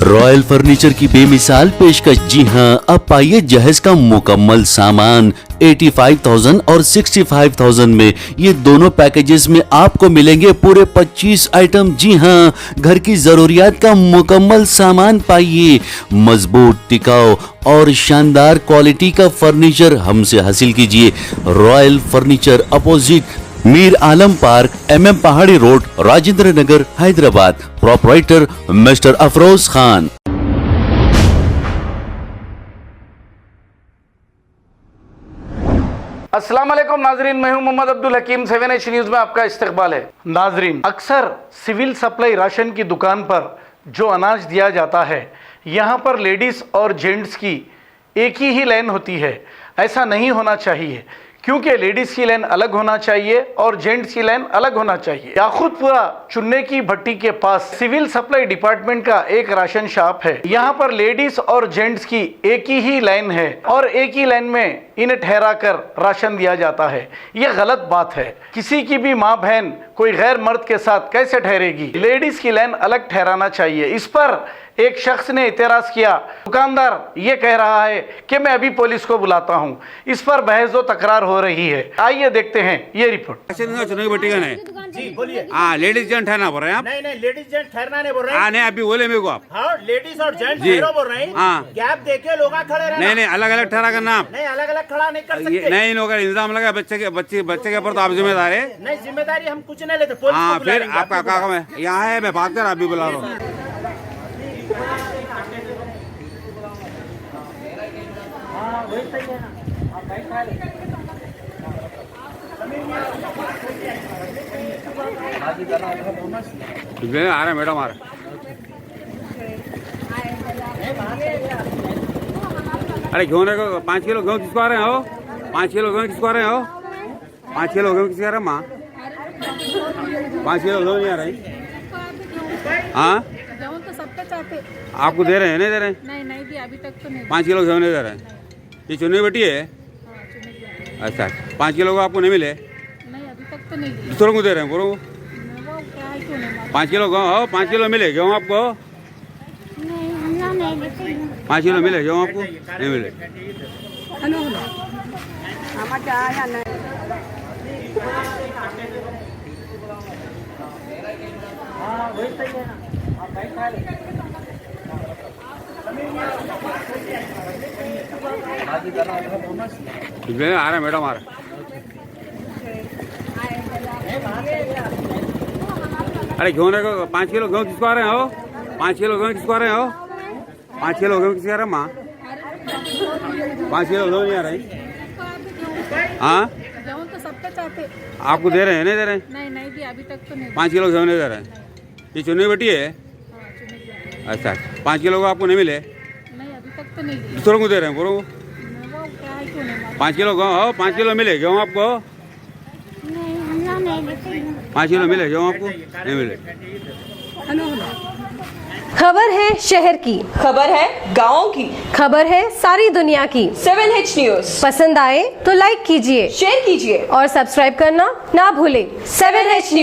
Royal furniture की बेमिसाल पेशकश। जी हां, अब पाइए जहेज का मुकम्मल सामान 85,000 और 65,000 में। ये दोनों पैकेजेस में आपको मिलेंगे पूरे 25 आइटम। जी हां, घर की जरूरियात का मुकम्मल सामान पाइए। मजबूत, टिकाऊ और शानदार क्वालिटी का फर्नीचर हमसे हासिल कीजिए। Royal furniture, opposite Mir Alam park, MM Pahadi road, Rajendra Nagar, Hyderabad. Proprietor mister Afroz Khan. अस्सलाम वालेकुम नाजरीन, मैं हूं मोहम्मद अब्दुल हकीम। 7H न्यूज़ में आपका इस्तकबाल है। नाजरीन, अक्सर सिविल सप्लाई राशन की दुकान पर जो अनाज दिया जाता है, यहां पर लेडीज़ और जेंट्स की एक ही लाइन होती है। ऐसा नहीं होना चाहिए, क्योंकि लेडीज़ की लाइन अलग होना चाहिए और जेंट्स की लाइन अलग होना चाहिए। याखूतपुरा चुन्ने की भट्टी के पास सिविल सप्लाई डिपार्टमेंट का एक राशन शॉप है। यहाँ पर लेडीज़ और जेंट्स की एक ही लाइन है और एक ही लाइन में इन्हें ठहरा कर राशन दिया जाता है। ये गलत बात है। किसी की भी माँ बहन कोई गैर मर्द के साथ कैसे ठहरेगी? लेडीज़ की लाइन अलग ठहराना चाहिए। इस पर एक शख्स ने इतराज़ किया। दुकानदार ये कह रहा है कि मैं अभी पुलिस को बुलाता हूँ। इस पर बहस व तकरार हो रही है। आइए देखते हैं ये रिपोर्ट। जी बोलिए। हाँ, लेडीज जेंट ठहरना बोल रहे हैं आप? नहीं नहीं, लेडीज जेंट ठहरना नहीं बोल रहे हैं। हाँ, नहीं अभी बोले मेरे को आप। हाँ, लेडीज और जेंट जी ठहरो बोल रहे हैं। हाँ, गैप देके लोग खड़े रहना। नहीं नहीं, अलग अलग ठहरा करना आप। नहीं, अलग अलग खड़ा नहीं कर सकते। नहीं, इन लोगों का इंतजाम लगा बच्चे के ऊपर, तो आप जिम्मेदार है। नहीं, जिम्मेदारी हम कुछ नहीं लेते। पुलिस हाँ, को फिर बुलाएंगे। आपका काम है। यहाँ है, मैं बात कर, अभी बुला रहा हूँ। आ रहे मैडम, आ रहे। अरे घेऊन 5 किलो घेऊन किसको आ रहे हो? 5 किलो घेऊन किसको आ रहे हो? 5 किलो घेऊन किसको आ रहे माँ? 5 किलो घेऊन नहीं आ रही। हाँ, तो सबका चाहते। आपको दे रहे हैं, नहीं दे रहे हैं? नहीं नहीं भी अभी तक तो नहीं। 5 किलो घेऊन नहीं दे रहे हैं। ये चुनी बेटी है। अच्छा, 5 किलो को आपको नहीं मिले? नहीं अभी तक तो नहीं। दूसरों को दे रहे हैं, बोलो। वो क्या है, क्यों नहीं? 5 किलो गेहूँ हो, 5 किलो मिले गेहूँ आपको? नहीं, हम यहाँ नहीं लेते हैं। 5 किलो मिले गेहूँ आपको? नहीं मिले। हेलो हेलो, हमारा क्या आया नहीं। आ रहे मैडम, आ रहे। अरे घेऊन 5 किलो गेहूँ किसको आ रहे हो? 5 किलो गेहूँ किसको आ रहे हो? 5 किलो गेहूँ किसको आ रहे माँ? 5 किलो गेहूँ नहीं आ रही। हाँ, गेहूँ तो सबका चाहते। आपको दे रहे हैं, नहीं दे रहे हैं? नहीं नहीं भी अभी तक तो नहीं। 5 किलो गेहूँ नहीं दे रहे हैं। ये चुनी बेटी है। अच्छा, 5 किलो को आपको नहीं मिले? नहीं अभी तक तो नहीं। दूसरों को दे रहे हैं, बोलो। वो क्या है, क्यों नहीं? 5 किलो गेहूँ हो, 5 किलो मिले गेहूँ आपको? नहीं, हम यहाँ नहीं लेते हैं। 5 किलो मिले गेहूँ आपको? नहीं मिले। हेलो हेलो, खबर है शहर की, खबर है गाँव की, खबर है सारी दुनिया की। 7H न्यूज़ पसंद आए तो लाइक कीजिए, शेयर कीजिए और सब्सक्राइब करना ना भूलें। 7H news.